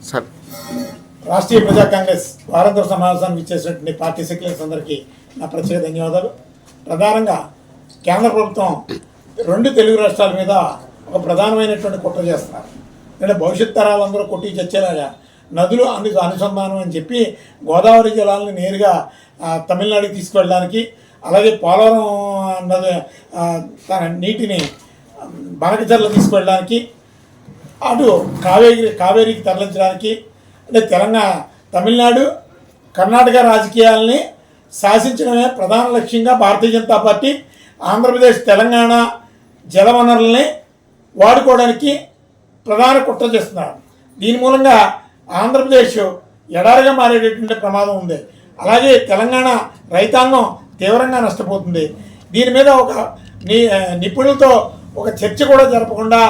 Sir Rashtriya ప్రజా కాంగ్రెస్ వారాంతర సమావేశానికి ఇచ్చేసినటువంటి పార్టీ సెక్రటరీస్ అందరికీ నా ప్రత్యేక ధన్యవాదాలు. ప్రధానంగా కేంద్ర ప్రభుత్వం రెండు తెలుగు రాష్ట్రాల మీద ఒక ప్రధానమైనటువంటి కుట్ర చేస్తున్నారు. అంటే భవిష్యత్ తరాలందరూ కొట్టి చచ్చేలాగా నదులు అనుసంధానం అని చెప్పి గోదావరి జలాలను నేరుగా తమిళనాడుకి తీసుకువెళ్ళడానికి, అలాగే పోలవరం నది తన నీటిని బనకచర్ల తీసుకువెళ్ళడానికి, అటు కావేరికి తరలించడానికి, అంటే తమిళనాడు కర్ణాటక రాజకీయాలని శాసించడమే ప్రధాన లక్ష్యంగా భారతీయ జనతా పార్టీ ఆంధ్రప్రదేశ్ తెలంగాణ జలవనరుల్ని వాడుకోవడానికి ప్రధాన కుట్ర చేస్తున్నారు. దీని మూలంగా ఆంధ్రప్రదేశ్ ఎడారిగా మారేటటువంటి ప్రమాదం ఉంది. అలాగే తెలంగాణ రైతాంగం తీవ్రంగా నష్టపోతుంది. దీని మీద ఒక నిపుణులతో ఒక చర్చ కూడా జరపకుండా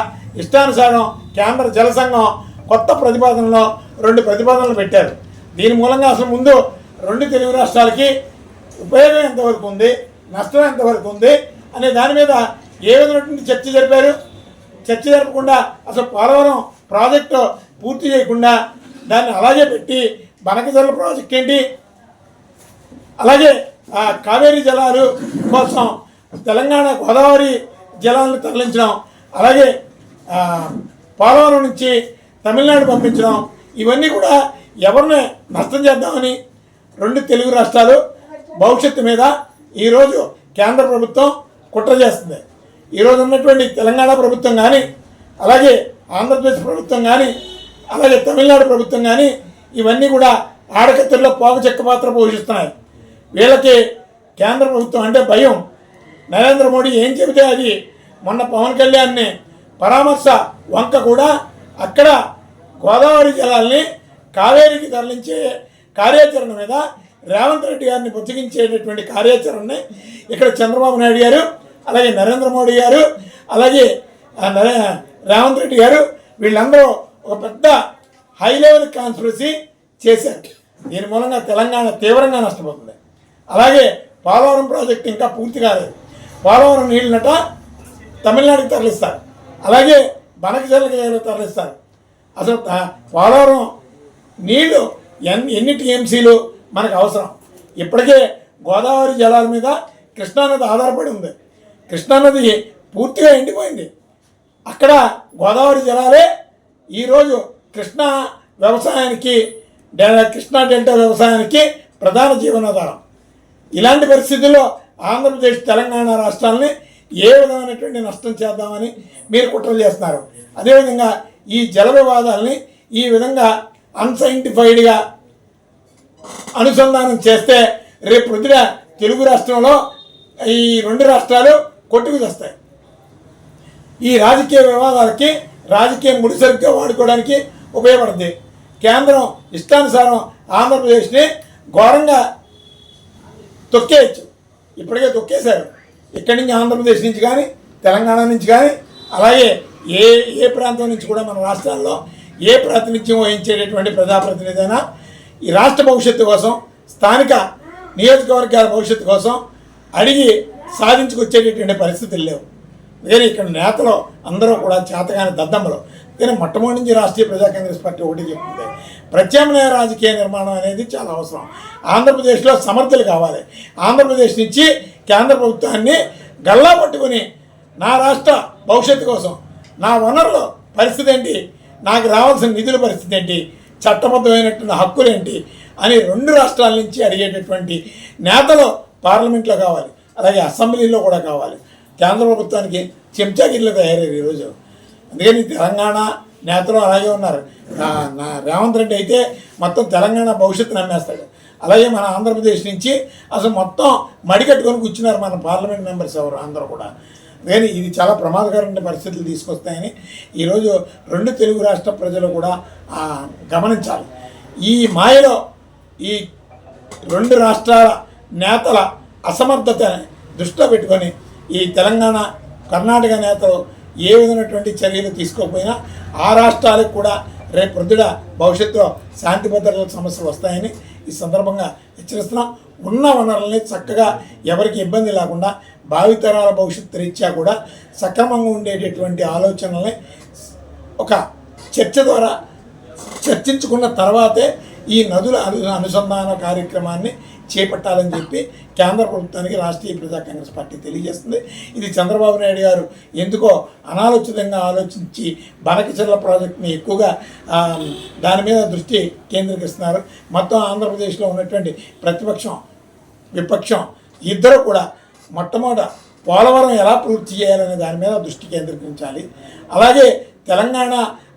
ఇష్టానుసారం కేంద్ర జల సంఘం కొత్త ప్రతిపాదనలో 2 ప్రతిపాదనలు పెట్టారు. దీని మూలంగా అసలు ముందు రెండు తెలుగు రాష్ట్రాలకి ఉపయోగం ఎంతవరకు ఉంది, నష్టం ఎంతవరకు ఉంది అనే దాని మీద ఏ విధమైనటువంటి చర్చ జరిపారు. చర్చ జరపకుండా అసలు పోలవరం ప్రాజెక్టు పూర్తి చేయకుండా దాన్ని అలాగే పెట్టి బనకచర్ల ప్రాజెక్ట్ ఏంటి, అలాగే కావేరీ జలాలు కోసం తెలంగాణ గోదావరి జలాలను తరలించడం, అలాగే పోలవరం నుంచి తమిళనాడు పంపించడం, ఇవన్నీ కూడా ఎవరిని నష్టం చేద్దామని రెండు తెలుగు రాష్ట్రాలు భవిష్యత్తు మీద ఈరోజు కేంద్ర ప్రభుత్వం కుట్ర చేస్తుంది. ఈరోజు ఉన్నటువంటి తెలంగాణ ప్రభుత్వం కానీ, అలాగే ఆంధ్రప్రదేశ్ ప్రభుత్వం కానీ, అలాగే తమిళనాడు ప్రభుత్వం కానీ ఇవన్నీ కూడా ఆడకత్తెల్లో పోగ చెక్క పాత్ర పోషిస్తున్నాయి. వీళ్ళకి కేంద్ర ప్రభుత్వం అంటే భయం. నరేంద్ర మోడీ ఏం చెబితే అది. మొన్న పవన్ కళ్యాణ్ని పరామర్శ వంక కూడా అక్కడ గోదావరి జలాల్ని కావేరికి తరలించే కార్యాచరణ మీద రేవంత్ రెడ్డి గారిని బుజ్జగించేటటువంటి కార్యాచరణని ఇక్కడ చంద్రబాబు నాయుడు గారు, అలాగే నరేంద్ర మోడీ గారు, అలాగే రేవంత్ రెడ్డి గారు వీళ్ళందరూ ఒక పెద్ద హై లెవెల్ కాన్స్పిరసీ చేశారు. దీని మూలంగా తెలంగాణ తీవ్రంగా నష్టపోతుంది. అలాగే పోలవరం ప్రాజెక్టు ఇంకా పూర్తి కాలేదు. పోలవరం నీళ్ళనట తమిళనాడుకి తరలిస్తారు, అలాగే బనకచర్లకి తరలిస్తారు. అసలు పోలవరం నీళ్లు ఎన్ని టీఎంసీలు మనకు అవసరం. ఇప్పటికే గోదావరి జలాల మీద కృష్ణానది ఆధారపడి ఉంది. కృష్ణానది పూర్తిగా ఎండిపోయింది. అక్కడ గోదావరి జలాలే ఈరోజు కృష్ణా వ్యవసాయానికి, కృష్ణా డెల్టా వ్యవసాయానికి ప్రధాన జీవనాధారం. ఇలాంటి పరిస్థితుల్లో ఆంధ్రప్రదేశ్ తెలంగాణ రాష్ట్రాలని ఏ విధమైనటువంటి నష్టం చేద్దామని మీరు కుట్ర చేస్తున్నారు. అదేవిధంగా ఈ జల వివాదాలని ఈ విధంగా అన్సైంటిఫైడ్గా అనుసంధానం చేస్తే రేపు పొద్దున తెలుగు రాష్ట్రంలో ఈ రెండు రాష్ట్రాలు కొట్టుకు తెస్తాయి. ఈ రాజకీయ వివాదాలకి రాజకీయ ముడిసరుగ్గా వాడుకోవడానికి ఉపయోగపడుతుంది. కేంద్రం ఇష్టానుసారం ఆంధ్రప్రదేశ్ని ఘోరంగా తొక్కేయచ్చు. ఇప్పటికే తొక్కేశారు. ఇక్కడి నుంచి ఆంధ్రప్రదేశ్ నుంచి కానీ, తెలంగాణ నుంచి కానీ, అలాగే ఏ ప్రాంతం నుంచి కూడా మన రాష్ట్రాల్లో ఏ ప్రాతినిధ్యం వహించేటటువంటి ప్రజాప్రతినిధి అయినా ఈ రాష్ట్ర భవిష్యత్తు కోసం, స్థానిక నియోజకవర్గాల భవిష్యత్తు కోసం అడిగి సాధించుకొచ్చేటటువంటి పరిస్థితులు లేవు. కానీ ఇక్కడ నేతలు అందరూ కూడా చేతగాని దద్దమ్మలు. కానీ మొట్టమొదటి నుంచి రాష్ట్రీయ ప్రజా కాంగ్రెస్ పార్టీ ఒకటి చెప్తుంది, ప్రత్యామ్నాయ రాజకీయ నిర్మాణం అనేది చాలా అవసరం. ఆంధ్రప్రదేశ్లో సమర్థులు కావాలి. ఆంధ్రప్రదేశ్ నుంచి కేంద్ర ప్రభుత్వాన్ని గల్లా పట్టుకుని నా రాష్ట్ర భవిష్యత్తు కోసం, నా వనరుల పరిస్థితి ఏంటి, నాకు రావాల్సిన నిధుల పరిస్థితి ఏంటి, చట్టబద్ధమైనటువంటి హక్కులు ఏంటి అని రెండు రాష్ట్రాల నుంచి అడిగేటటువంటి నేతలు పార్లమెంట్లో కావాలి, అలాగే అసెంబ్లీలో కూడా కావాలి. కేంద్ర ప్రభుత్వానికి చెంచాగిరిలో తయారయ్యారు ఈరోజు. అందుకని తెలంగాణ నేతలు అలాగే ఉన్నారు. రేవంత్ రెడ్డి అయితే మొత్తం తెలంగాణ భవిష్యత్తు నమ్మేస్తాడు. అలాగే మన ఆంధ్రప్రదేశ్ నుంచి అసలు మొత్తం మడికట్టుకొని కూర్చున్నారు మన పార్లమెంట్ మెంబర్స్ ఎవరు అందరూ కూడా. కానీ ఇది చాలా ప్రమాదకరమైన పరిస్థితులు తీసుకొస్తాయని ఈరోజు రెండు తెలుగు రాష్ట్ర ప్రజలు కూడా గమనించాలి. ఈ మాయలో ఈ రెండు రాష్ట్రాల నేతల అసమర్థతని దృష్టిలో పెట్టుకొని ఈ తెలంగాణ కర్ణాటక నేతలు ఏ విధమైనటువంటి చర్యలు తీసుకోకపోయినా ఆ రాష్ట్రాలకు కూడా రేపు ప్రొద్దున భవిష్యత్తులో శాంతి భద్రతల సమస్యలు వస్తాయని ఈ సందర్భంగా హెచ్చరిస్తున్నాం. ఉన్న వనరుల్ని చక్కగా ఎవరికి ఇబ్బంది లేకుండా భావితరాల భవిష్యత్తు రీత్యా కూడా సక్రమంగా ఉండేటటువంటి ఆలోచనల్ని ఒక చర్చ ద్వారా చర్చించుకున్న తర్వాతే ఈ నదుల అనుసంధాన కార్యక్రమాన్ని చేపట్టాలని చెప్పి కేంద్ర ప్రభుత్వానికి రాష్ట్రీయ ప్రజా కాంగ్రెస్ పార్టీ తెలియజేస్తుంది. ఇది చంద్రబాబు నాయుడు గారు ఎందుకో అనాలోచితంగా ఆలోచించి బనకచెర్ల ప్రాజెక్టుని ఎక్కువగా దాని మీద దృష్టి కేంద్రీకరిస్తున్నారు. మొత్తం ఆంధ్రప్రదేశ్లో ఉన్నటువంటి ప్రతిపక్షం విపక్షం ఇద్దరు కూడా మొట్టమొదట పోలవరం ఎలా పూర్తి చేయాలనే దాని మీద దృష్టి కేంద్రీకరించాలి. అలాగే తెలంగాణ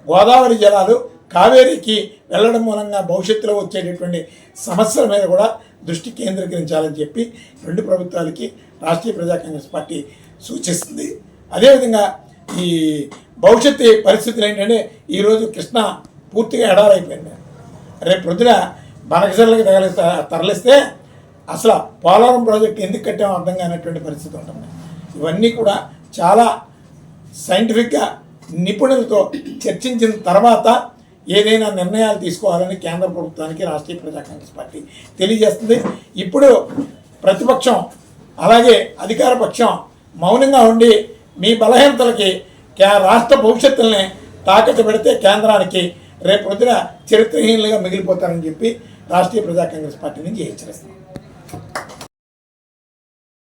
గోదావరి జలాలు కావేరీకి వెళ్ళడం మూలంగా భవిష్యత్తులో వచ్చేటటువంటి సమస్యల మీద కూడా దృష్టి కేంద్రీకరించాలని చెప్పి రెండు ప్రభుత్వాలకి రాష్ట్రీయ ప్రజా కాంగ్రెస్ పార్టీ సూచిస్తుంది. అదేవిధంగా ఈ భవిష్యత్తు పరిస్థితులు ఏంటంటే ఈరోజు కృష్ణ పూర్తిగా ఎడారైపోయింది. రేపు పొద్దున బనకచెర్లకి తరలిస్తే అసలు పోలవరం ప్రాజెక్టు ఎందుకు కట్టామో అర్థం కానటువంటి పరిస్థితి ఉంటుంది. ఇవన్నీ కూడా చాలా సైంటిఫిక్గా నిపుణులతో చర్చించిన తర్వాత ఏదైనా నిర్ణయాలు తీసుకోవాలని కేంద్ర ప్రభుత్వానికి రాష్ట్రీయ ప్రజా కాంగ్రెస్ పార్టీ తెలియజేస్తుంది. ఇప్పుడు ప్రతిపక్షం అలాగే అధికార పక్షం మౌనంగా ఉండి మీ బలహీనతలకి రాష్ట్ర భవిష్యత్తుల్ని తాకట్టు పెడితే కేంద్రానికి రేపు పొద్దున చరిత్రహీనులుగా మిగిలిపోతారని చెప్పి రాష్ట్రీయ ప్రజా కాంగ్రెస్ పార్టీ నుంచి హెచ్చరిస్తున్నాం.